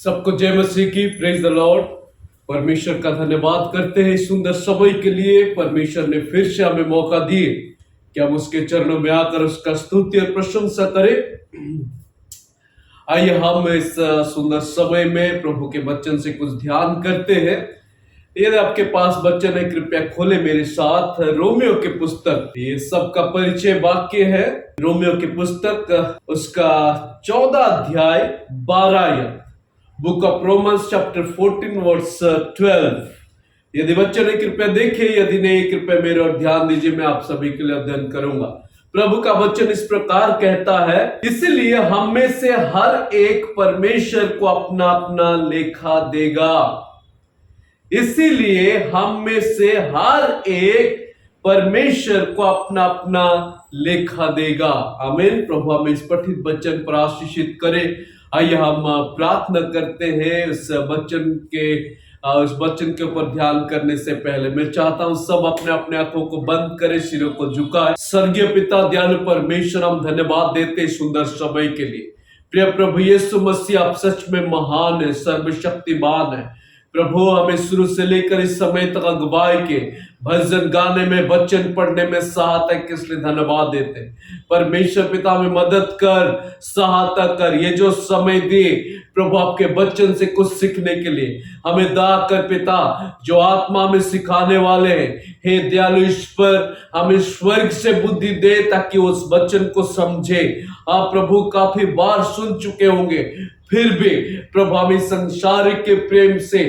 सबको जय मसीह की। Praise the Lord. परमेश्वर का धन्यवाद करते हैं सुंदर समय के लिए। परमेश्वर ने फिर से हमें मौका दिए कि हम उसके चरणों में आकर उसका स्तुति और प्रशंसा करें। आइए हम इस सुंदर समय में प्रभु के वचन से कुछ ध्यान करते हैं। यदि आपके पास वचन है, कृपया खोले मेरे साथ रोमियो की पुस्तक। ये सबका परिचय वाक्य है रोमियो की पुस्तक, उसका 14 अध्याय 12 आयत। Book of Romans chapter 14 verse 12। यदि वचन है कृपया देखिए, यदि नहीं कृपया मेरे और ध्यान दीजिए। मैं आप सभी के लिए अध्ययन करूंगा। प्रभु का वचन इस प्रकार कहता है, इसीलिए हम में से हर एक परमेश्वर को अपना अपना लेखा देगा। इसीलिए हम में से हर एक परमेश्वर को अपना अपना लेखा देगा। आमीन। प्रभु हमें इस पठित वचन पर आशीषित करे। आइए हम प्रार्थना करते हैं। उस वचन के ऊपर ध्यान करने से पहले मैं चाहता हूं सब अपने अपने आंखों को बंद करें, सिरों को झुकाएं। स्वर्गीय पिता दयालु परमेश्वर, हम धन्यवाद देते सुंदर समय के लिए। प्रिय प्रभु यीशु मसीह, आप सच में महान है, सर्वशक्तिमान है। प्रभु हमें शुरू से लेकर इस समय तक अगुवाई के भजन गाने में, वचन पढ़ने में सहायता के इसलिए धन्यवाद देते। परमेश्वर पिता में मदद कर, सहायता कर। ये जो समय दे प्रभु आपके वचन से कुछ सीखने के लिए हमें दा कर पिता, जो आत्मा में सिखाने वाले हैं। हे दयालु ईश्वर, हमें स्वर्ग से बुद्धि दे ताकि उस वचन को समझे। आप प्रभु काफी बार सुन चुके होंगे, फिर भी प्रभु हम इस संसारिक के प्रेम से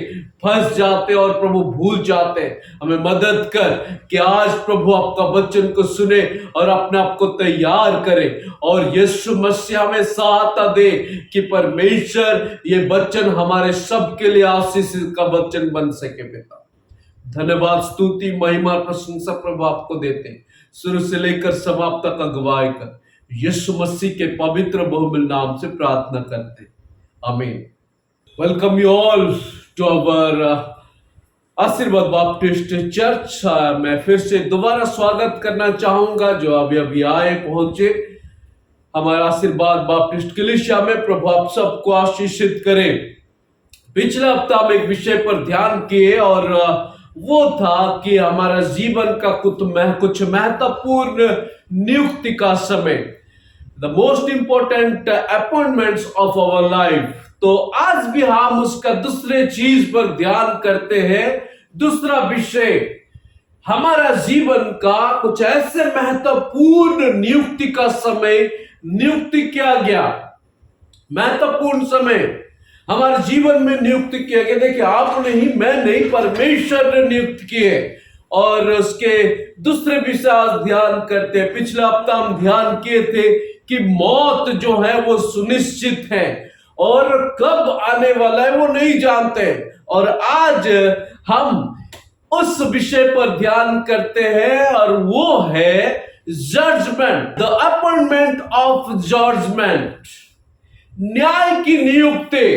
फंस जाते और प्रभु भूल जाते। हमें मदद कर कि आज प्रभु आपका वचन को सुने और अपने आप को तैयार करें। और यीशु मसीह में सहायता दे कि परमेश्वर ये वचन हमारे सबके लिए आशीष का वचन बन सके। पिता धन्यवाद, स्तुति, महिमा, प्रशंसा प्रभु आपको देते हैं। शुरू से लेकर समाप्त तक अगुवाई कर, यीशु मसीह के पवित्र बहुमूल्य नाम से प्रार्थना करते हैं। आमीन। Welcome you all to our Ashirwad Baptist church. मैं फिर से दोबारा स्वागत करना चाहूंगा जो अभी अभी आए पहुंचे हमारे आशीर्वाद बैप्टिस्ट कलीसिया में। प्रभु आप सबको आशीषित करें। पिछला हफ्ता हम एक विषय पर ध्यान किए और वो था कि हमारा जीवन का कुछ महत्वपूर्ण नियुक्ति का समय, The most important appointments of our life। तो आज भी हम उसका दूसरे चीज पर ध्यान करते हैं। दूसरा विषय, हमारा जीवन का कुछ ऐसे महत्वपूर्ण नियुक्ति का समय नियुक्ति किया गया। महत्वपूर्ण समय हमारे जीवन में नियुक्त किया गया। देखिए, आप नहीं, मैं नहीं, परमेश्वर ने नियुक्त किए। और उसके दूसरे विषय आज ध्यान करते हैं। पिछला हफ्ता हम ध्यान किए थे कि मौत जो है वो सुनिश्चित है और कब आने वाला है वो नहीं जानते। और आज हम उस विषय पर ध्यान करते हैं और वो है judgment, the appointment of judgment, न्याय की नियुक्ति।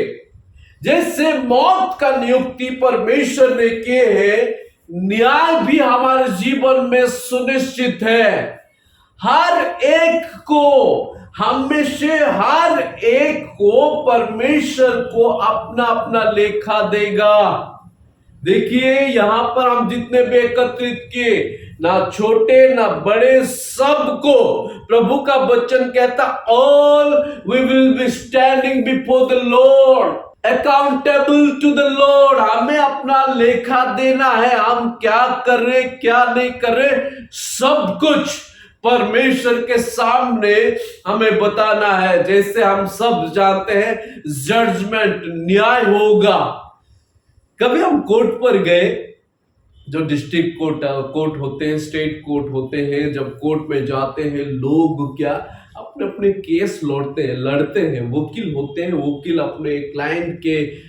जैसे मौत का नियुक्ति परमेश्वर ने किए है, न्याय भी हमारे जीवन में सुनिश्चित है। हर एक को, हम में से हर एक को परमेश्वर को अपना अपना लेखा देगा। देखिए, यहां पर हम जितने भी एकत्रित किए, ना छोटे ना बड़े, सबको प्रभु का वचन कहता, all we will be standing before the Lord, accountable to the Lord. हमें अपना लेखा देना है। हम क्या कर रहे, क्या नहीं कर रहे, सब कुछ परमेश्वर के सामने हमें बताना है। जैसे हम सब जानते हैं, जजमेंट, न्याय होगा। कभी हम कोर्ट पर गए, जो डिस्ट्रिक्ट कोर्ट होते हैं, स्टेट कोर्ट होते हैं, जब कोर्ट में जाते हैं लोग क्या अपने अपने केस लड़ते हैं। वकील होते हैं, वकील अपने क्लाइंट के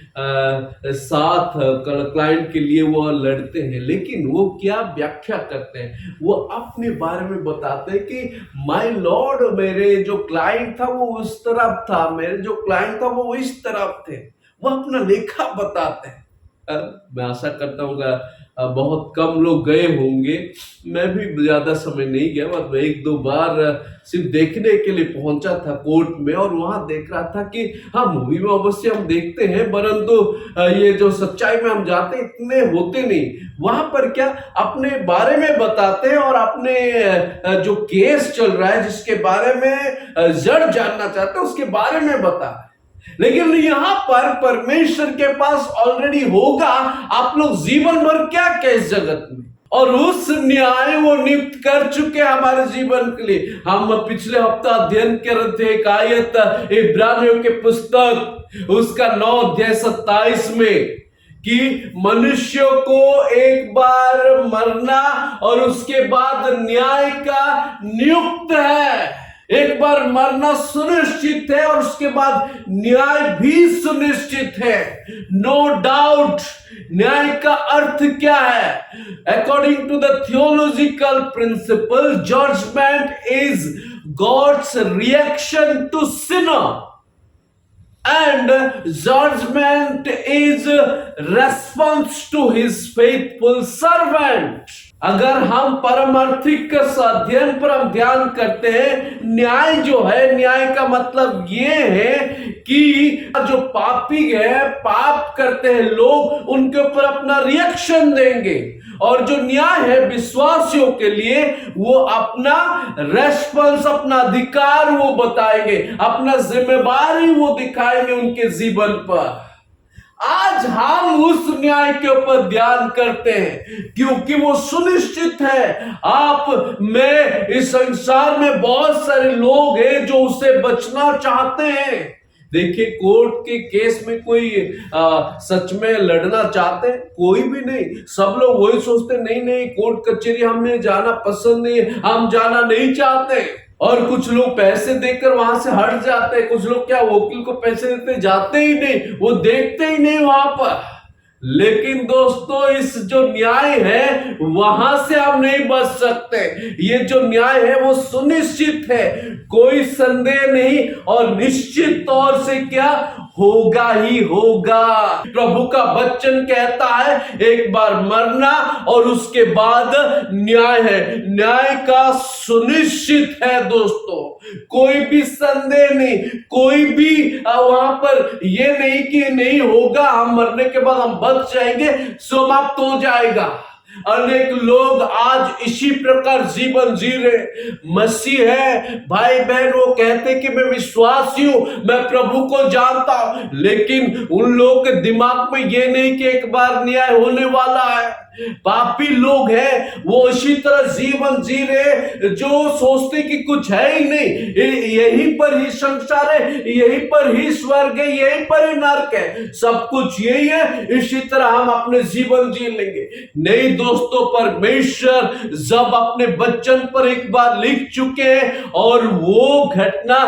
साथ, क्लाइंट के लिए वो लड़ते हैं। लेकिन वो क्या व्याख्या करते हैं, वो अपने बारे में बताते हैं कि माय लॉर्ड, मेरे जो क्लाइंट था वो उस तरफ था, मेरे जो क्लाइंट था वो इस तरफ थे। वो अपना लेखा बताते हैं। मैं आशा करता हूँ बहुत कम लोग गए होंगे। मैं भी ज़्यादा समय नहीं गया, बस मैं 1-2 बार सिर्फ देखने के लिए पहुंचा था कोर्ट में, और वहां देख रहा था कि हाँ, मूवी में अवश्य हम देखते हैं, परंतु ये जो सच्चाई में हम जाते इतने होते नहीं। वहां पर क्या अपने बारे में बताते हैं, और अपने जो केस चल रहा है जिसके बारे में जज जानना चाहते हैं उसके बारे में बता। लेकिन यहां पर परमेश्वर के पास ऑलरेडी होगा आप लोग जीवन भर क्या क्या इस जगत में, और उस न्याय वो नियुक्त कर चुके हमारे जीवन के लिए। हम पिछले हफ्ता अध्ययन कर रहे थे एक आयत इब्रानियों के पुस्तक उसका 9 अध्याय 27 में, कि मनुष्यों को एक बार मरना और उसके बाद न्याय का नियुक्त है। एक बार मरना सुनिश्चित है और उसके बाद न्याय भी सुनिश्चित है। No doubt. न्याय का अर्थ क्या है? According to the theological principle, judgment is God's reaction to sinner, and judgment is response to his faithful servant। अगर हम परमार्थिक अध्ययन पर हम ध्यान करते हैं, न्याय जो है, न्याय का मतलब ये है कि जो पापी है, पाप करते हैं लोग, उनके ऊपर अपना रिएक्शन देंगे, और जो न्याय है विश्वासियों के लिए, वो अपना रेस्पॉन्स, अपना अधिकार वो बताएंगे, अपना जिम्मेदारी वो दिखाएंगे उनके जीवन पर। आज हम उस न्याय के ऊपर ध्यान करते हैं क्योंकि वो सुनिश्चित है। आप में इस संसार में बहुत सारे लोग हैं जो उससे बचना चाहते हैं। देखिए, कोर्ट के केस में कोई सच में लड़ना चाहते हैं? कोई भी नहीं। सब लोग वही सोचते, नहीं नहीं, कोर्ट कचहरी हमें जाना पसंद नहीं, हम जाना नहीं चाहते। और कुछ लोग पैसे देकर वहां से हट जाते हैं। कुछ लोग क्या, वकील को पैसे देते जाते ही नहीं, वो देखते ही नहीं वहां पर। लेकिन दोस्तों, इस जो न्याय है वहां से आप नहीं बच सकते। ये जो न्याय है वो सुनिश्चित है, कोई संदेह नहीं, और निश्चित तौर से क्या होगा ही होगा। प्रभु का वचन कहता है एक बार मरना और उसके बाद न्याय है। न्याय का सुनिश्चित है दोस्तों, कोई भी संदेह नहीं, कोई भी वहां पर ये नहीं कि नहीं होगा, हम मरने के बाद हम बच जाएंगे, समाप्त हो जाएगा। अनेक लोग आज इसी प्रकार जीवन जी रहे। मसीह है, भाई बहन, वो कहते कि मैं विश्वासी हूं, मैं प्रभु को जानता हूं, लेकिन उन लोगों के दिमाग में ये नहीं कि एक बार न्याय होने वाला है। पापी लोग हैं, वो इसी तरह जीवन जी रहे जो सोचते कि कुछ है ही नहीं, यहीं पर ही संसार है, यहीं पर ही स्वर्ग है, यहीं पर ही नरक है, सब कुछ यही है, इसी तरह हम अपने जीवन जी लेंगे। नहीं दोस्तों, परमेश्वर जब अपने वचन पर एक बार लिख चुके हैं, और वो घटना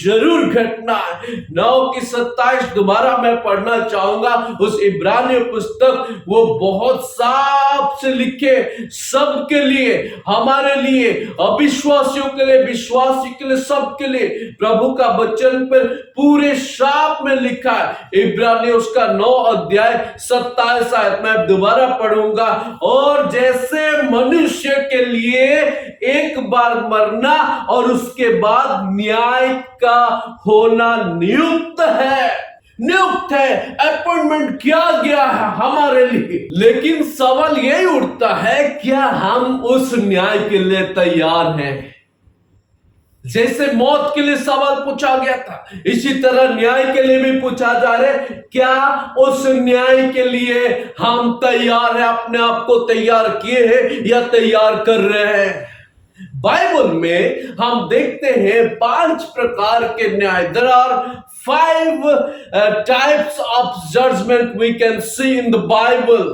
जरूर घटना है। 9:27 दोबारा मैं पढ़ना चाहूंगा उस इब्रानियों पुस्तक, वो बहुत साफ से लिखे, सबके लिए, हमारे लिए, अविश्वासियों के लिए, विश्वासी के लिए, सबके लिए प्रभु का वचन पर पूरे साफ में लिखा है। इब्रानियों उसका 9 अध्याय 27 आयत मैं दोबारा पढ़ूंगा। और जैसे मनुष्य के लिए एक बार मरना और उसके बाद न्याय का होना नियुक्त है, नियुक्त है, अपॉइंटमेंट किया गया है हमारे लिए। लेकिन सवाल यही उठता है, क्या हम उस न्याय के लिए तैयार हैं? जैसे मौत के लिए सवाल पूछा गया था, इसी तरह न्याय के लिए भी पूछा जा रहा है, क्या उस न्याय के लिए हम तैयार हैं? अपने आप को तैयार किए हैं या तैयार कर रहे हैं? बाइबल में हम देखते हैं 5 प्रकार के न्याय। There are 5 types of judgment we can see in the Bible।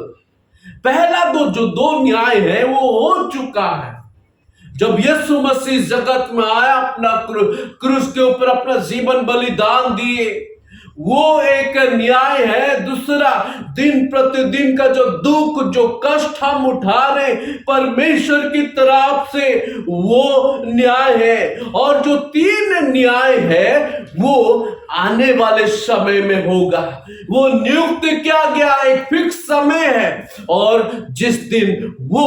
पहला जो 2 न्याय है वो हो चुका है जब यीशु मसीह जगत में आया, अपना क्रूस के ऊपर अपना जीवन बलिदान दिए, वो एक न्याय है। दूसरा, दिन प्रतिदिन का जो दुख, जो कष्ट हम उठा रहे, परमेश्वर की तरफ से वो न्याय है। और जो 3 न्याय है वो आने वाले समय में होगा। वो नियुक्त किया गया एक फिक्स समय है, और जिस दिन वो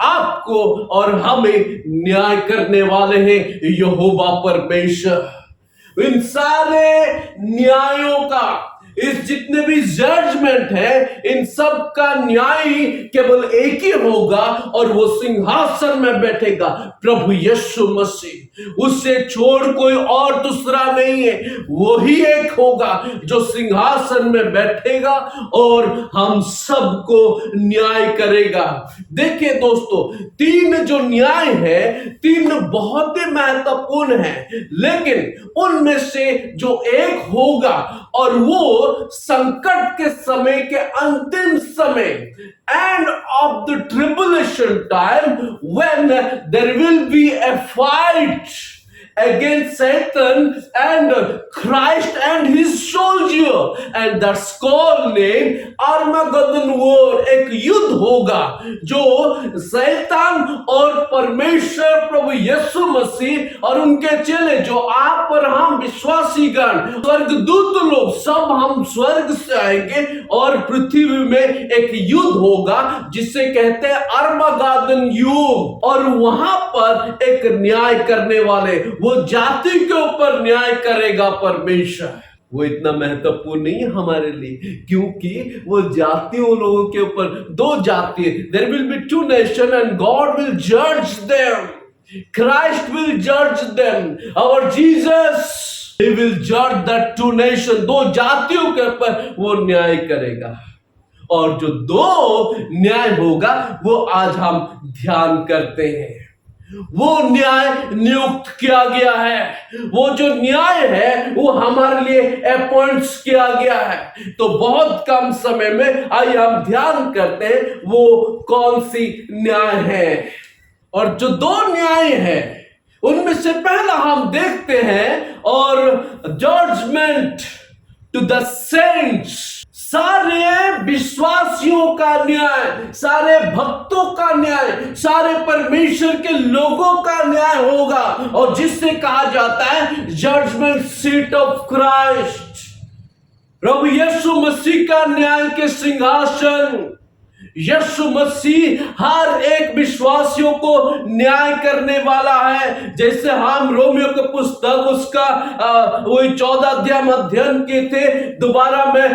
आपको और हमें न्याय करने वाले हैं यहोवा परमेश्वर। इन सारे न्यायों का, इस जितने भी जजमेंट है, इन सब का न्याय केवल एक ही होगा, और वो सिंहासन में बैठेगा प्रभु यीशु मसीह। उससे छोड़ कोई और दूसरा नहीं है, वो ही एक होगा जो सिंहासन में बैठेगा और हम सबको न्याय करेगा। देखिए दोस्तों, 3 जो न्याय है, 3 बहुत ही महत्वपूर्ण है, लेकिन उनमें से जो एक होगा, और वो संकट के समय के अंतिम समय, end of the tribulation time, when there will be a fight against Satan and Christ and his soldier, and that's called name Armageddon War। एक युद्ध होगा जो शैतान और परमेश्वर प्रभु यीशु मसीह और उनके चेले, जो आप और हम विश्वासीगण, स्वर्गदूत लोग, सब हम स्वर्ग से आएंगे और पृथ्वी में एक युद्ध होगा जिसे कहते हैं अर्मागेदन युद्ध। और वहां पर एक न्याय करने वाले, वो जाति के ऊपर न्याय करेगा परमेश्वर। वो इतना महत्वपूर्ण नहीं है हमारे लिए, क्योंकि वो जातियों लोगों के ऊपर 2 जाति, there will B 2 nation and God will जज देम, क्राइस्ट विल जज them, our Jesus he will जज दैट 2 नेशन। 2 जातियों के ऊपर वो न्याय करेगा, और जो 2 न्याय होगा वो आज हम ध्यान करते हैं। वो न्याय नियुक्त किया गया है, वो जो न्याय है वो हमारे लिए अपॉइंट्स किया गया है। तो बहुत कम समय में आइए हम ध्यान करते हैं वो कौन सी न्याय है। और जो 2 न्याय है उनमें से पहला हम देखते हैं, और जजमेंट टू द सेंट्स, सारे विश्वासियों का न्याय, सारे भक्तों का न्याय, सारे परमेश्वर के लोगों का न्याय होगा, और जिससे कहा जाता है जजमेंट सीट ऑफ क्राइस्ट। प्रभु यीशु मसीह का न्याय के सिंहासन। यीशु मसीह हर एक विश्वासियों को न्याय करने वाला है। जैसे हम रोमियो की पुस्तक उसका वही 14 अध्याय अध्ययन किए थे, दोबारा मैं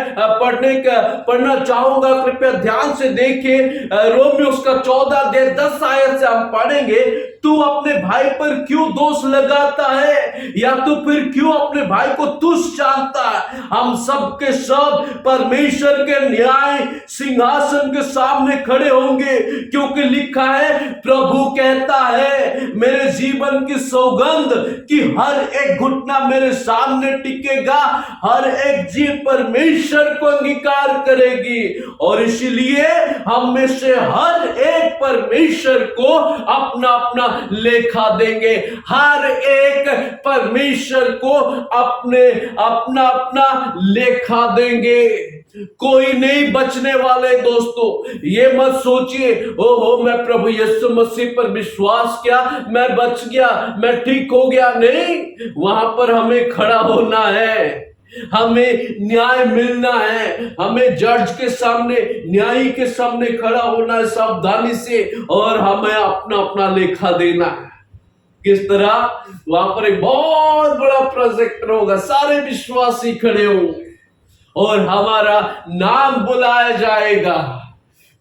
पढ़ना चाहूंगा, कृपया ध्यान से देखिए। रोमियो उसका 14 अध्याय 10 आयत से हम पढ़ेंगे। तू अपने भाई पर क्यों दोष लगाता है, या तू फिर क्यों अपने भाई को तुच्छ जानता है। हम सब के सब परमेश्वर के न्याय सिंहासन के सामने खड़े होंगे, क्योंकि लिखा है, प्रभु कहता है मेरे जीवन की सौगंध कि हर एक घुटना मेरे सामने टिकेगा, हर एक जीव परमेश्वर को अंगीकार करेगी। और इसलिए हम में से हर एक परमेश्वर को अपना अपना लेखा देंगे, हर एक परमेश्वर को अपना अपना लेखा देंगे। कोई नहीं बचने वाले दोस्तों। ये मत सोचिए ओहो मैं प्रभु यीशु मसीह पर विश्वास किया, मैं बच गया, मैं ठीक हो गया। नहीं, वहां पर हमें खड़ा होना है, हमें न्याय मिलना है, हमें जज के सामने, न्यायी के सामने खड़ा होना है सावधानी से, और हमें अपना अपना लेखा देना है। किस तरह? वहां पर एक बहुत बड़ा प्रोजेक्टर होगा, सारे विश्वासी खड़े होंगे और हमारा नाम बुलाया जाएगा,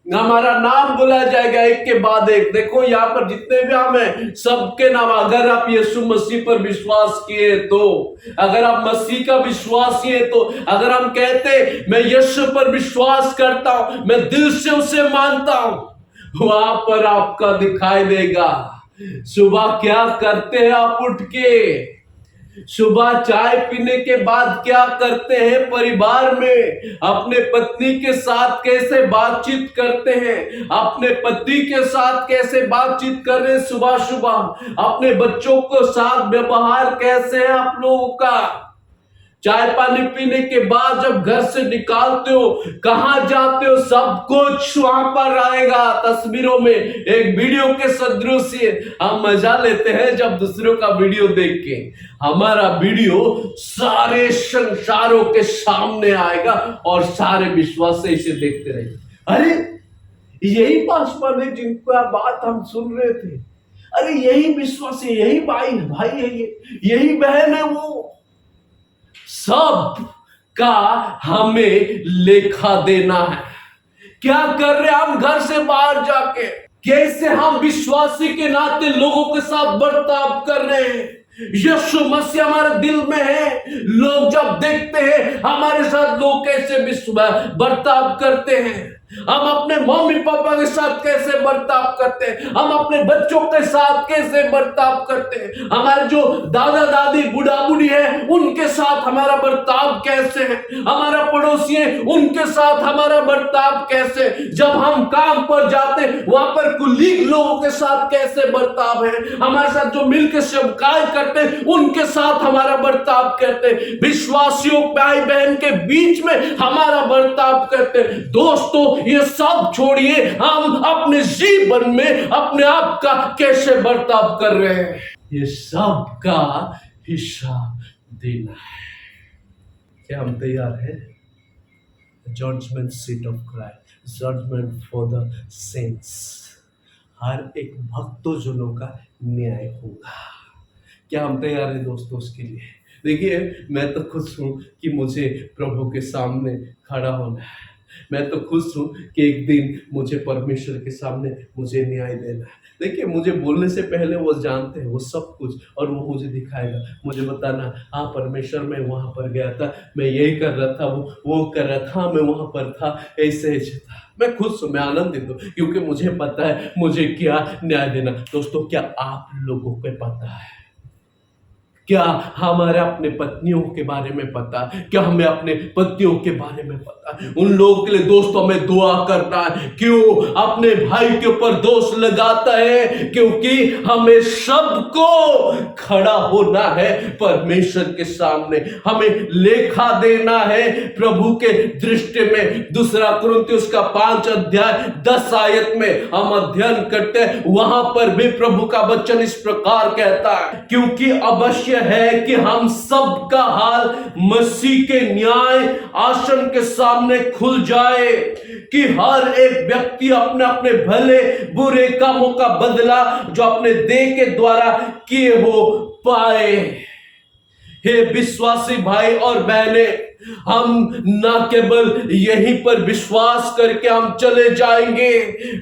हमारा नाम बुलाया जाएगा एक के बाद एक। देखो यहाँ पर जितने भी हम हैं सबके नाम, अगर आप यीशु मसीह पर विश्वास किए तो, अगर आप मसीह का विश्वासी है तो, अगर हम कहते मैं यीशु पर विश्वास करता हूं, मैं दिल से उसे मानता हूं, वहां पर आपका दिखाई देगा। सुबह क्या करते हैं आप उठ के? सुबह चाय पीने के बाद क्या करते हैं? परिवार में अपने पत्नी के साथ कैसे बातचीत करते हैं? अपने पति के साथ कैसे बातचीत कर रहे हैं सुबह सुबह? अपने बच्चों के साथ व्यवहार कैसे है आप लोगों का? चाय पानी पीने के बाद जब घर से निकालते हो, कहां जाते हो, सब कुछ वहां पर आएगा तस्वीरों में, एक वीडियो के सदृश हम मजा लेते हैं जब दूसरों का वीडियो देख के। हमारा वीडियो सारे संसारों के सामने आएगा और सारे विश्वास से इसे देखते रहेंगे। अरे यही पासवान है जिनका बात हम सुन रहे थे, अरे यही विश्वास है, यही भाई है, यही बहन है। वो सब का हमें लेखा देना है। क्या कर रहे हम घर से बाहर जाके, कैसे हम विश्वासी के नाते लोगों के साथ बर्ताव कर रहे हैं। यीशु मसीह हमारे दिल में है। लोग जब देखते हैं हमारे साथ लोग कैसे बर्ताव करते हैं, हम अपने मम्मी पापा के साथ कैसे बर्ताव करते हैं, हम अपने बच्चों के साथ कैसे बर्ताव करते हैं, हमारे जो दादा दादी बूढ़ा बूढ़ी है उनके साथ हमारा बर्ताव कैसे है, हमारा पड़ोसी है उनके साथ हमारा बर्ताव कैसे, जब हम काम पर जाते वहां पर कुलीग लोगों के साथ कैसे बर्ताव है, हमारे साथ जो मिलकर सेवकाई करते हैं उनके साथ हमारा बर्ताव करते, विश्वासियों भाई बहन के बीच में हमारा बर्ताव करते। दोस्तों ये सब छोड़िए, हम अपने जीवन में अपने आप का कैसे बर्ताव कर रहे हैं, ये सब का हिसाब देना है। क्या हम तैयार हैं? Judgement seat of Christ, judgement for the saints. हर एक भक्तों का न्याय होगा। क्या हम तैयार हैं दोस्तों उसके लिए? देखिए, मैं तो खुश हूं कि मुझे प्रभु के सामने खड़ा होना है। मैं तो खुश हूं कि एक दिन मुझे परमेश्वर के सामने मुझे न्याय देना है। देखिए, मुझे बोलने से पहले वो जानते हैं वो सब कुछ, और वो मुझे दिखाएगा, मुझे बताना, हाँ परमेश्वर मैं वहां पर गया था, मैं यही कर रहा था, वो कर रहा था, मैं वहां पर था, ऐसे था। मैं खुश हूं, मैं आनंदित हूं, क्योंकि मुझे पता है मुझे क्या न्याय देना। दोस्तों, क्या आप लोगों को पता है? क्या हमारे अपने पत्नियों के बारे में पता है? क्या हमें अपने पतियों के बारे में पता है? उन लोगों के लिए दोस्तों हमें दुआ करना है। क्यों अपने भाई के ऊपर दोष लगाता है? क्योंकि हमें सबको खड़ा होना है परमेश्वर के सामने, हमें लेखा देना है प्रभु के दृष्टि में। दूसरा कुरिन्थियों का 5 अध्याय 10 आयत में हम अध्ययन करते हैं, वहां पर भी प्रभु का वचन इस प्रकार कहता है, क्योंकि अवश्य है कि हम सब का हाल मसीह के न्याय आसन के सामने खुल जाए, कि हर एक व्यक्ति अपने अपने भले बुरे कामों का बदला जो अपने देह के द्वारा किए हो पाए। हे विश्वासी भाई और बहने, हम ना केवल यहीं पर विश्वास करके हम चले जाएंगे,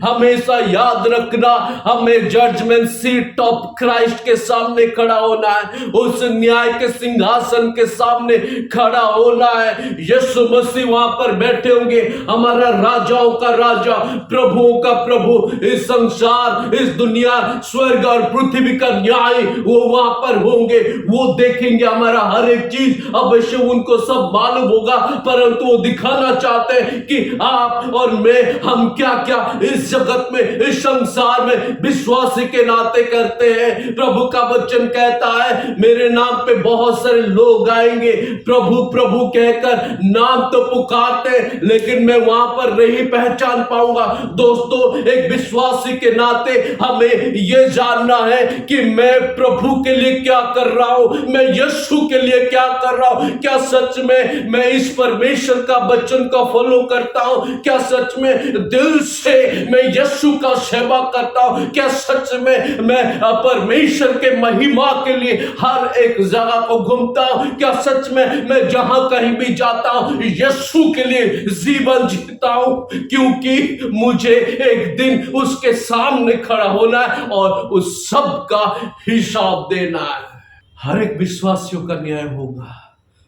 हमेशा याद रखना हमें जजमेंट सीट ऑफ क्राइस्ट के सामने खड़ा होना है, उस न्याय के सिंहासन के सामने खड़ा होना है। यीशु मसीह वहां पर बैठे होंगे, हमारा राजाओं का राजा, प्रभुओं का प्रभु, इस संसार, इस दुनिया, स्वर्ग और पृथ्वी का न्याय वो वहां पर होंगे। वो देखेंगे हमारा हर एक चीज, अवश्य उनको सब मालूम होगा, परंतु वो दिखाना चाहते हैं कि आप और मैं, हम क्या क्या इस जगत में, इस संसार में विश्वासी के नाते करते हैं। प्रभु का वचन कहता है, मेरे नाम पे बहुत सारे लोग आएंगे, प्रभु प्रभु कहकर नाम तो पुकारते, लेकिन मैं वहां पर नहीं पहचान पाऊंगा। दोस्तों, एक विश्वासी के नाते हमें यह जानना है कि मैं प्रभु के लिए क्या कर रहा हूं, मैं यीशु के लिए क्या कर रहा हूं। क्या सच में मैं इस परमेश्वर का वचन का फॉलो करता हूं? क्या सच में दिल से मैं यीशु का सेवा करता हूं? क्या सच में मैं परमेश्वर के महिमा के लिए हर एक जगह को घूमता हूं? क्या सच में मैं जहां कहीं भी जाता हूं यीशु के लिए जीवन जीता हूं? क्योंकि मुझे एक दिन उसके सामने खड़ा होना है और उस सब का हिसाब देना है। हर एक विश्वासियों का न्याय होगा।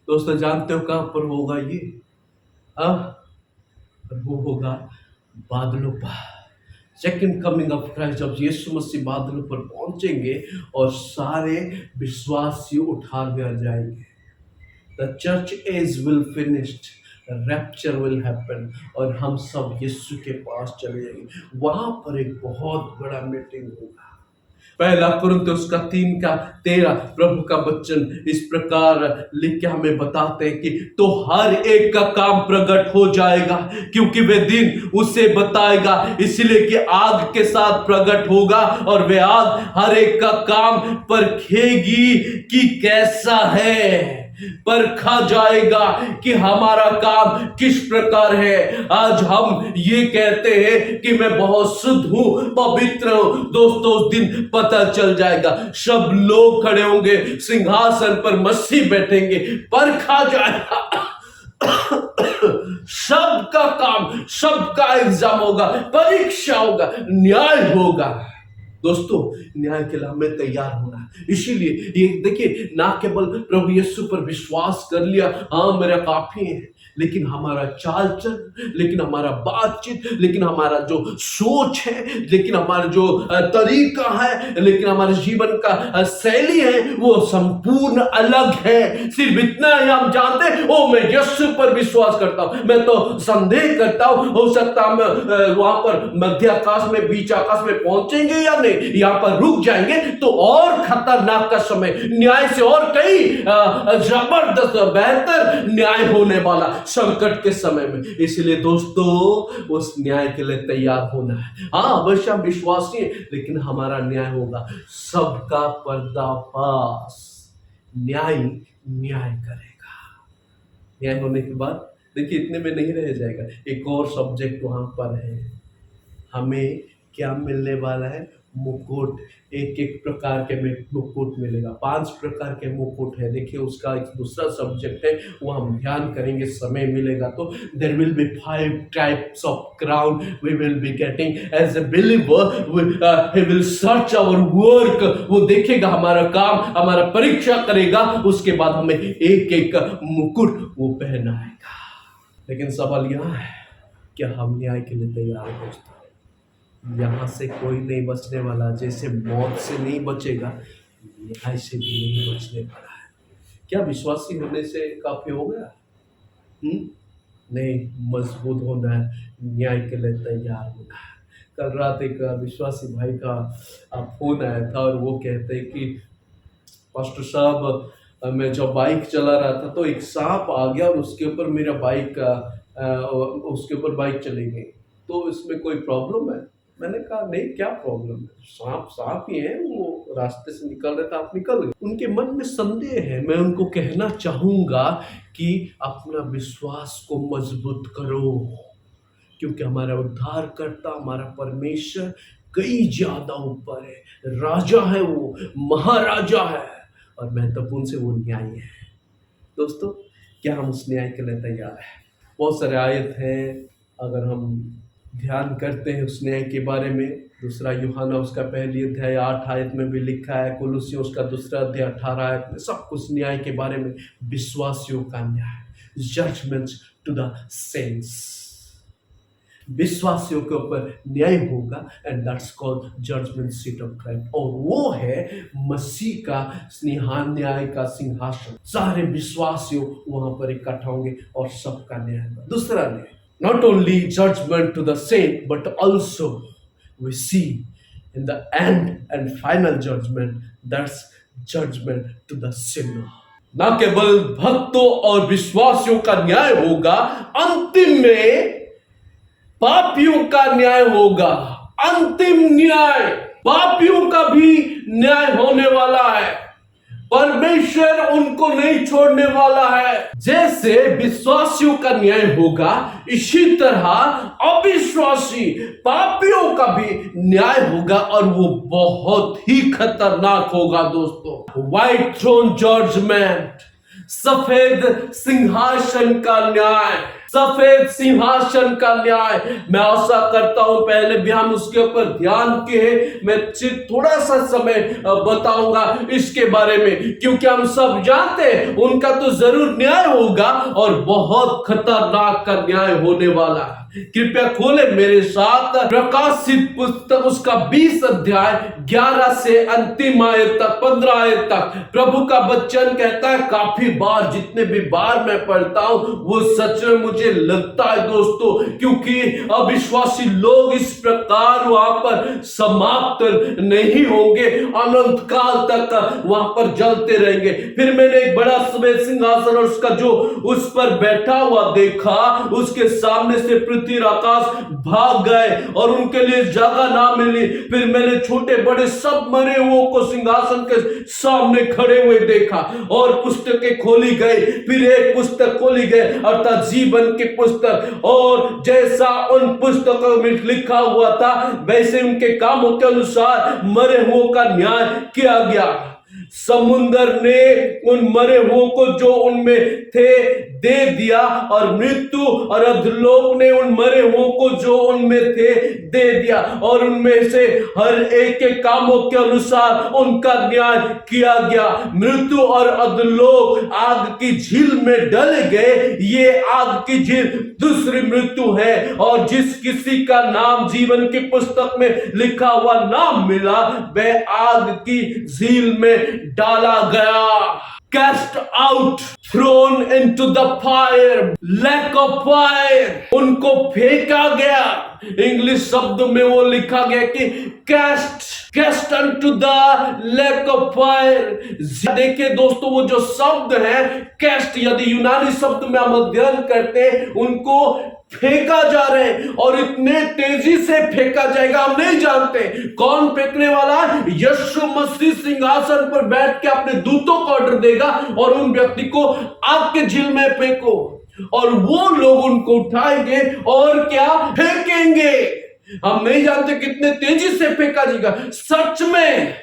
दोस्तों, जानते हो कहां पर होगा ये? वो होगा बादलों पर, सेकंड कमिंग ऑफ क्राइस्ट, जब यीशु मसीह बादलों पर पहुंचेंगे और सारे विश्वासी उठा दिया जाएंगे। The church age will finished, rapture will happen, और हम सब यीशु के पास चले जाएंगे। वहां पर एक बहुत बड़ा मीटिंग होगा, पहला कुरिन्थियों का 3:13 प्रभु का वचन इस प्रकार लिख के हमें बताते हैं कि तो हर एक का काम प्रकट हो जाएगा, क्योंकि वे दिन उसे बताएगा, इसलिए कि आग के साथ प्रकट होगा और वे आग हर एक का काम परखेगी कि कैसा है। परखा जाएगा कि हमारा काम किस प्रकार है। आज हम ये कहते हैं कि मैं बहुत शुद्ध हूं, पवित्र हूं, दोस्तों उस दिन पता चल जाएगा। सब लोग खड़े होंगे, सिंहासन पर मसीह बैठेंगे, परखा जाएगा। सबका काम, सबका एग्जाम होगा, परीक्षा होगा, न्याय होगा। दोस्तों न्याय के लिए हमें तैयार होना है। इसीलिए ये देखिए, ना केवल प्रभु यीशु पर विश्वास कर लिया, हाँ मेरा काफी है, लेकिन हमारा चाल चल, लेकिन हमारा बातचीत, लेकिन हमारा जो सोच है, लेकिन हमारा जो तरीका है, लेकिन हमारे जीवन का शैली है, वो संपूर्ण अलग है। सिर्फ इतना ही हम जानते हैं, ओ मैं यीशु पर विश्वास करता हूं, मैं तो संदेह करता हूं, हो सकता हम वहां पर मध्य आकाश में, बीच आकाश में पहुंचेंगे या नहीं, यहां पर रुक जाएंगे तो और खतरनाक का समय, न्याय से और कई जबरदस्त बेहतर न्याय होने वाला संकट के समय में। इसलिए दोस्तों उस न्याय के लिए तैयार होना है। हाँ अवश्य हम विश्वासी हैं, लेकिन हमारा न्याय होगा, सबका पर्दाफाश, न्याय करेगा। न्याय होने के बाद देखिए इतने में नहीं रह जाएगा, एक और सब्जेक्ट वहां पर है। हमें क्या मिलने वाला है? मुकुट। एक एक प्रकार के मुकुट मिलेगा, 5 प्रकार के मुकुट है। देखिए उसका एक दूसरा सब्जेक्ट है, वो हम ध्यान करेंगे, समय मिलेगा तो। There will be 5 types of crown we will be getting as a believer. He will search our work, वो देखेगा हमारा काम, हमारा परीक्षा करेगा, उसके बाद हमें एक एक मुकुट वो पहनाएगा। लेकिन सवाल यह है, क्या हम न्याय के लिए तैयार हैं दोस्तों? यहाँ से कोई नहीं बचने वाला, जैसे मौत से नहीं बचेगा, न्याय से भी नहीं बचने वाला है। क्या विश्वासी होने से काफी हो गया? नहीं, मजबूत होना है, न्याय के लिए तैयार होना है। कल रात एक विश्वासी भाई का फोन आया था और वो कहते हैं कि पास्टर साहब, मैं जब बाइक चला रहा था तो एक सांप आ गया और उसके ऊपर मेरा बाइक उसके ऊपर बाइक चली गई, तो इसमें कोई प्रॉब्लम है? मैंने कहा नहीं, क्या प्रॉब्लम है, सांप ही है, वो रास्ते से निकल रहे थे, आप निकल गए। उनके मन में संदेह है। मैं उनको कहना चाहूंगा कि अपना विश्वास को मजबूत करो, क्योंकि हमारा उद्धारकर्ता, हमारा परमेश्वर कई ज्यादा ऊपर है, राजा है, वो महाराजा है और महत्वपूर्ण से वो न्यायी है। दोस्तों क्या हम उस न्याय के लिए तैयार हैं? बहुत सारे आयत हैं, अगर हम ध्यान करते हैं उस न्याय के बारे में। दूसरा यूहन्ना उसका पहली अध्याय 8 आयत में भी लिखा है, कुलुस्सियों उसका दूसरा अध्याय 18 आयत में, सब कुछ न्याय के बारे में। विश्वासियों का न्याय, जजमेंट टू द सेंट्स, विश्वासियों के ऊपर न्याय होगा, and that's called judgment seat of Christ, और वो है मसीह का स्नेहान न्याय का सिंहासन। सारे विश्वासियों वहां पर इकट्ठा होंगे और सबका न्याय। दूसरा न्याय, not only judgment to the saint, but also we see in the end and final judgment, that's judgment to the sinner. ना केवल भक्तों और विश्वासियों का न्याय होगा, अंतिम में पापियों का न्याय होगा। अंतिम न्याय, पापियों का भी न्याय होने वाला है। परमेश्वर उनको नहीं छोड़ने वाला है। जैसे विश्वासियों का न्याय होगा, इसी तरह अविश्वासी पापियों का भी न्याय होगा, और वो बहुत ही खतरनाक होगा दोस्तों। व्हाइट थ्रोन जजमेंट, सफेद सिंहासन का न्याय, सफेद सिंहासन का न्याय। मैं आशा करता हूं पहले भी हम उसके ऊपर ध्यान किए, मैं सिर्फ थोड़ा सा समय बताऊंगा इसके बारे में, क्योंकि हम सब जानते हैं उनका तो जरूर न्याय होगा और बहुत खतरनाक का न्याय होने वाला है। कृपया खोले मेरे साथ प्रकाशित पुस्तक उसका 20 अध्याय 11 से अंतिम आयत तक, 15 आयत तक। प्रभु का वचन कहता है, काफी बार, जितने भी बार मैं पढ़ता हूं वो सच में मुझे मुझे लगता है दोस्तों, क्योंकि अविश्वासी लोग इस प्रकार वहां पर समाप्त नहीं होंगे, अनंत काल तक वहां पर जलते रहेंगे। फिर मैंने एक बड़ा सफेद सिंहासन और उसका जो उस पर बैठा हुआ देखा, उसके सामने से पृथ्वी और आकाश भाग गए और उनके लिए जगह ना मिली। फिर मैंने छोटे बड़े सब मरे हुओं को सिंहासन के सामने खड़े हुए देखा और पुस्तकें खोली गई। फिर एक पुस्तक खोली गई अर्थात जीवन की पुस्तक, और जैसा उन पुस्तकों में लिखा हुआ था वैसे उनके कामों के अनुसार मरे हुओं का न्याय किया गया। समुद्र ने उन मरे हुओं को जो उनमें थे दे दिया, और मृत्यु और अधोलोक ने उन मरे हुओं को जो उनमें थे दे दिया, और उनमें से हर एक के कामों के अनुसार उनका न्याय किया गया। मृत्यु और अधोलोक आग की झील में डल गए। ये आग की झील दूसरी मृत्यु है, और जिस किसी का नाम जीवन की पुस्तक में लिखा हुआ नाम मिला वह आग की झील में डाला गया। Cast out, thrown into the fire, lake of fire, उनको फेंका गया। इंग्लिश शब्द में वो लिखा गया कि cast unto the lake of fire। देखिए दोस्तों, वो जो शब्द है cast, यदि यूनानी शब्द में हम अध्ययन करते हैं, उनको फेंका जा रहे हैं, और इतने तेजी से फेंका जाएगा हम नहीं जानते। कौन फेंकने वाला? यीशु मसीह सिंहासन पर बैठ के अपने दूतों को ऑर्डर देगा और उन व्यक्ति को आग के झील में फेंको, और वो लोग उनको उठाएंगे और क्या फेंकेंगे। हम नहीं जानते कितने तेजी से फेंका जाएगा। सच में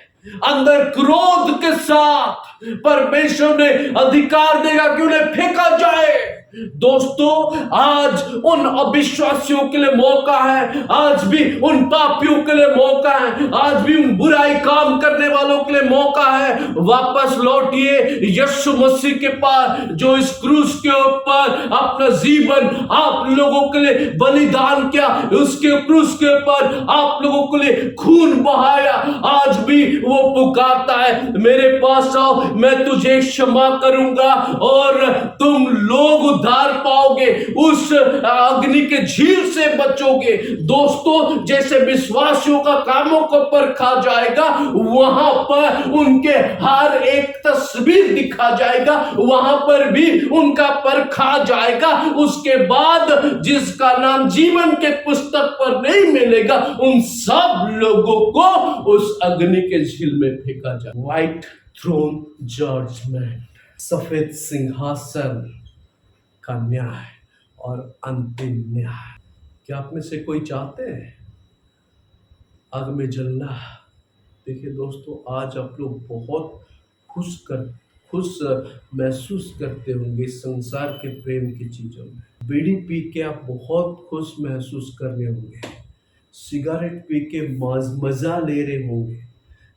अंदर क्रोध के साथ परमेश्वर ने अधिकार देगा कि उन्हें फेंका जाए। दोस्तों, आज उन अविश्वासियों के लिए मौका है, आज भी उन पापियों के लिए मौका है, आज भी उन बुराई काम करने वालों के लिए मौका है। वापस लौटिए यीशु मसीह के पास, जो इस क्रूस के ऊपर अपना जीवन आप लोगों के लिए बलिदान किया, उसके क्रूस के ऊपर आप लोगों के लिए खून बहाया। आज भी वो पुकारता है, मेरे पास आओ, मैं तुझे क्षमा करूंगा और तुम लोग उद्धार पाओगे, उस अग्नि के झील से बचोगे। दोस्तों, जैसे विश्वासियों का कामों को परखा जाएगा, वहां पर उनके हर एक तस्वीर दिखा जाएगा, वहां पर भी उनका परखा जाएगा। उसके बाद जिसका नाम जीवन के पुस्तक पर नहीं मिलेगा, उन सब लोगों को उस अग्नि के झील में फेंका जाए। व्हाइट थ्रोन जजमेंट, सफेद सिंहासन का न्याय और अंतिम न्याय। क्या आप में से कोई चाहते हैं आग में जलना? देखिए दोस्तों, आज आप लोग बहुत खुश महसूस करते होंगे संसार के प्रेम की चीजों में। बीड़ी पी के आप बहुत खुश महसूस कर रहे होंगे, सिगरेट पी के मजा ले रहे होंगे,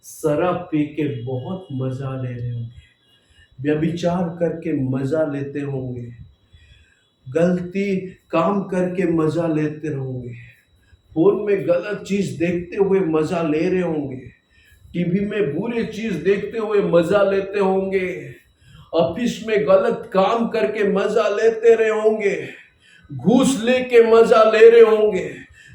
शराब पी के बहुत मजा ले रहे होंगे, व्यभिचार करके मजा लेते होंगे, गलती काम करके मजा लेते रहोगे, फोन में गलत चीज देखते हुए मजा ले रहे होंगे, टीवी में बुरी चीज देखते हुए मजा लेते होंगे, ऑफिस में गलत काम करके मजा लेते रहे होंगे, घूस लेके मजा ले रहे होंगे,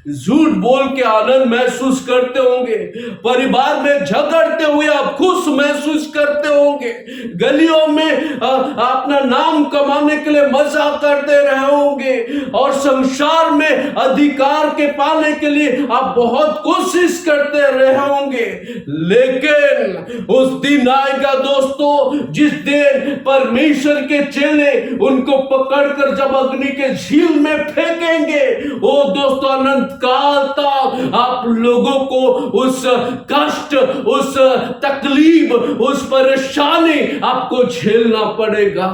झूठ बोल के आनंद महसूस करते होंगे, परिवार में झगड़ते हुए आप खुश महसूस करते होंगे, गलियों में अपना नाम कमाने के लिए मजा करते रहे होंगे, और संसार में अधिकार के पाने के लिए आप बहुत कोशिश करते रहे होंगे। लेकिन उस दिन आएगा दोस्तों, जिस दिन परमेश्वर के चेले उनको पकड़कर जब अग्नि के झील में फेंकेंगे, वो दोस्तों अनंत काल तक आप लोगों को उस कष्ट, उस तकलीफ, उस परेशानी आपको झेलना पड़ेगा।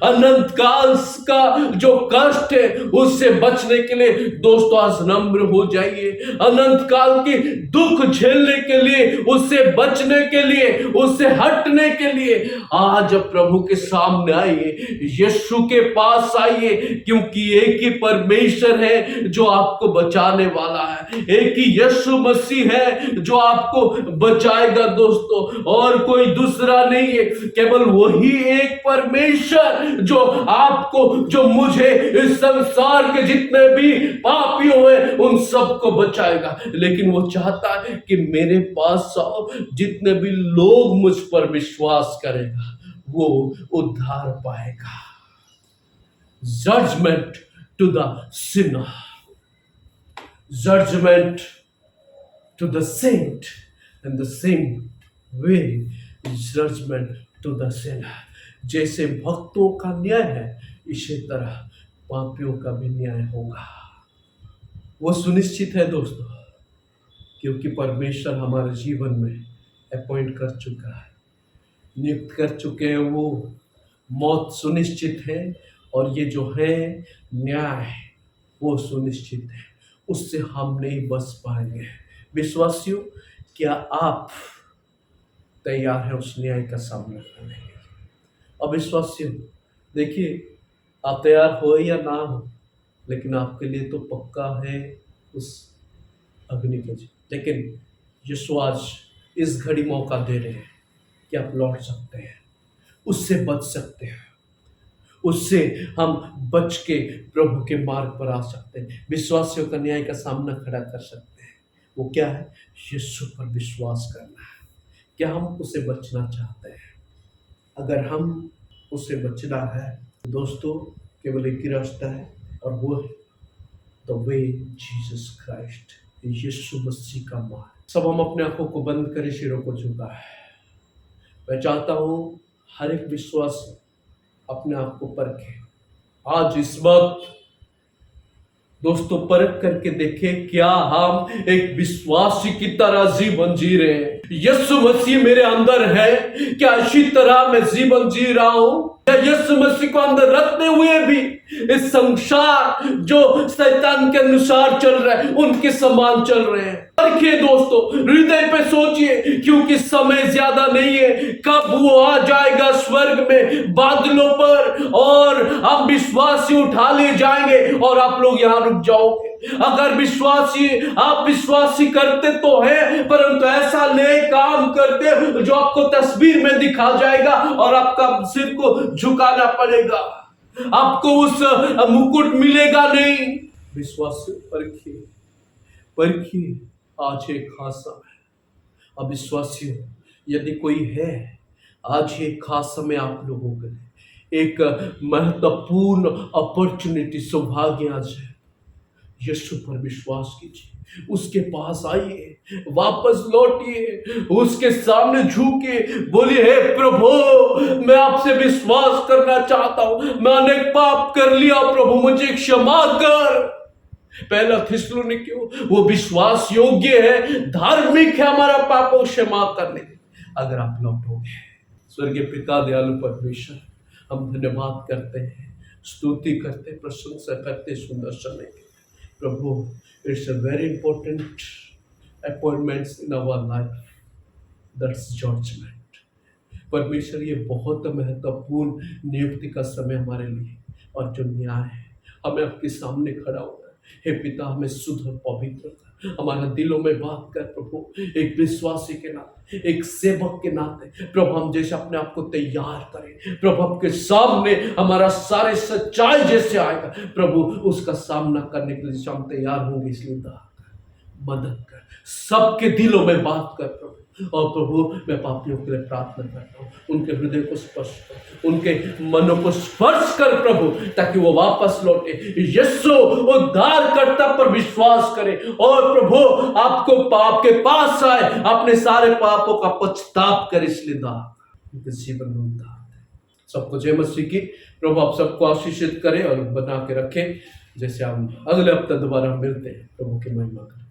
अनंत काल का जो कष्ट है उससे बचने के लिए दोस्तों आज नम्र हो जाइए। अनंत काल की दुख झेलने के लिए, उससे बचने के लिए, उससे हटने के लिए आज प्रभु के सामने आइए, यीशु के पास आइए, क्योंकि एक ही परमेश्वर है जो आपको बचाने वाला है। एक ही यीशु मसीह है जो आपको बचाएगा दोस्तों, और कोई दूसरा नहीं है। केवल वही एक परमेश्वर जो आपको, जो मुझे, इस संसार के जितने भी पापी हुए उन सबको बचाएगा। लेकिन वो चाहता है कि मेरे पास आओ, जितने भी लोग मुझ पर विश्वास करेगा वो उद्धार पाएगा। Judgment to the sinner, judgment to the saint, and the same way judgment to the sinner. जैसे भक्तों का न्याय है, इसी तरह पापियों का भी न्याय होगा। वो सुनिश्चित है दोस्तों, क्योंकि परमेश्वर हमारे जीवन में अपॉइंट कर चुका है, नियुक्त कर चुके हैं। वो मौत सुनिश्चित है, और ये जो है न्याय वो सुनिश्चित है। उससे हम नहीं बच पाएंगे। विश्वासियों, क्या आप तैयार हैं उस न्याय का सामना करने के लिए? अब विश्वासियों देखिए, आप तैयार हो या ना हो, लेकिन आपके लिए तो पक्का है उस अग्नि के जी। लेकिन यीशु आज इस घड़ी मौका दे रहे हैं कि आप लौट सकते हैं, उससे बच सकते हैं, उससे हम बच के प्रभु के मार्ग पर आ सकते हैं, विश्वासियों का न्याय का सामना खड़ा कर सकते हैं। वो क्या है? यीशु पर विश्वास करना है। क्या हम उसे बचना चाहते हैं? अगर हम उसे बचना है दोस्तों, केवल एक ही रास्ता है, और वो है द वे जीसस क्राइस्ट, यीशु मसीह का मार्ग। सब हम अपने आंखों को बंद करें, सिरों को झुका है। मैं चाहता हूं हर एक विश्वासी अपने आप को परखे। आज इस वक्त दोस्तों परख करके देखें, क्या हम एक विश्वासी की तरह जीवन जी रहे हैं? यीशु मसीह मेरे अंदर है, क्या इसी तरह मैं जीवन जी रहा हूं? या यीशु मसीह को अंदर रखते हुए भी इस संसार जो शैतान के अनुसार चल रहा है उनके समान चल रहे हैं? परखिए दोस्तों, हृदय पे सोचिए, क्योंकि समय ज्यादा नहीं है। कब वो आ जाएगा स्वर्ग में बादलों पर, और हम विश्वासी उठा ले जाएंगे और आप लोग यहां रुक जाओगे। अगर विश्वासी, आप विश्वासी करते तो है, परंतु ऐसा ले काम करते जो आपको तस्वीर में दिखा जाएगा और आपका सिर को झुकाना पड़ेगा, आपको उस मुकुट मिलेगा नहीं। विश्वासी परखिए, परखिए, आज एक खास समय है। अब विश्वासियों, यदि कोई है, आज ये खास समय आप लोगों के लिए एक महत्वपूर्ण अपॉर्चुनिटी, सौभाग्य आज है। यीशु पर विश्वास कीजिए, उसके पास आइए, वापस लौटिए, उसके सामने झुके, बोलिए, हे प्रभु, मैं आपसे विश्वास करना चाहता हूं, मैं अनेक पाप कर लिया, प्रभु मुझे क्षमा कर। पहला थिस्सलुनीकियों, वो विश्वास योग्य है, धार्मिक है हमारा पापों से माफ करने। अगर आप लौटोगे, स्वर्गीय पिता दयालु परमेश्वर, हम धन्यवाद करते हैं, स्तुति करते, प्रशंसा करते सुंदर समय के। प्रभु, it's a very important appointments in our life, that's judgement. परमेश्वर, ये बहुत महत्वपूर्ण नियुक्ति का समय हमारे लिए, और जो न्याय है हमें आपके सामने खड़ा होना है। हे पिता, हमें शुद्ध और पवित्र कर, हमारे दिलों में बात कर प्रभु, एक विश्वासी के नाते, एक सेवक के नाते प्रभु, हम जैसे अपने आप को तैयार करें प्रभु, आपके सामने हमारा सारे सच्चाई जैसे आएगा प्रभु, उसका सामना करने के लिए हम तैयार होंगे। इसलिए मदद कर, सबके दिलों में बात कर प्रभु। और प्रभु, मैं पापियों के लिए प्रार्थना करता हूँ, उनके हृदय को स्पर्श कर, उनके मनों को स्पर्श कर प्रभु, ताकि वो वापस लौटे, यीशु उद्धारकर्ता पर विश्वास करे, और प्रभु आपको पाप के पास आए, अपने सारे पापों का पछताप करे। इसलिए उनके जीवन में उद्धार दे। सबको जय मसीह की। प्रभु आप सबको आशीषित करे और बना के रखे। जैसे हम अगले हफ्ते दोबारा मिलते हैं, प्रभु की महिमा करें।